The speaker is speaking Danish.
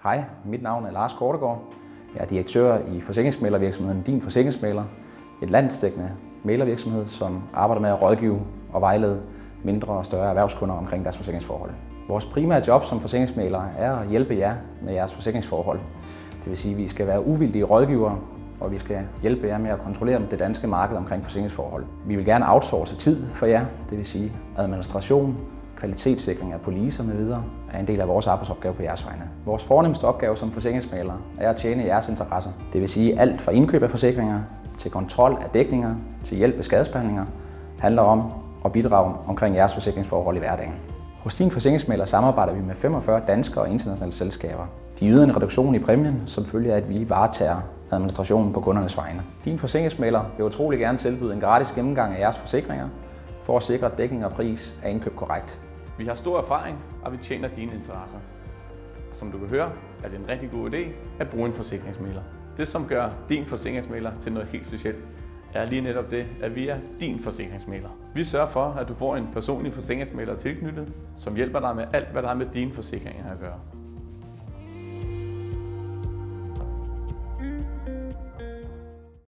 Hej, mit navn er Lars Kortegaard. Jeg er direktør i forsikringsmæglervirksomheden Din Forsikringsmægler, et landsdækkende mæglervirksomhed, som arbejder med at rådgive og vejlede mindre og større erhvervskunder omkring deres forsikringsforhold. Vores primære job som forsikringsmæglere er at hjælpe jer med jeres forsikringsforhold. Det vil sige, at vi skal være uvildige rådgivere, og vi skal hjælpe jer med at kontrollere det danske marked omkring forsikringsforhold. Vi vil gerne outsource tid for jer, det vil sige administration, kvalitetssikring af policer m.v. er en del af vores arbejdsopgave på jeres vegne. Vores fornemmeste opgave som forsikringsmæglere er at tjene jeres interesser. Det vil sige alt fra indkøb af forsikringer, til kontrol af dækninger, til hjælp ved skadesbehandlinger, handler om at bidrage omkring jeres forsikringsforhold i hverdagen. Hos Din Forsikringsmægler samarbejder vi med 45 danske og internationale selskaber. De yder en reduktion i præmien, som følge af, at vi varetager administrationen på kundernes vegne. Din Forsikringsmægler vil utrolig gerne tilbyde en gratis gennemgang af jeres forsikringer, for at sikre, at dækning og pris er indkøbt korrekt. Vi har stor erfaring, og vi tjener dine interesser. Som du kan høre, er det en rigtig god idé at bruge en forsikringsmægler. Det, som gør Din Forsikringsmægler til noget helt specielt, er lige netop det, at vi er din forsikringsmægler. Vi sørger for, at du får en personlig forsikringsmægler tilknyttet, som hjælper dig med alt, hvad der har med dine forsikringer at gøre.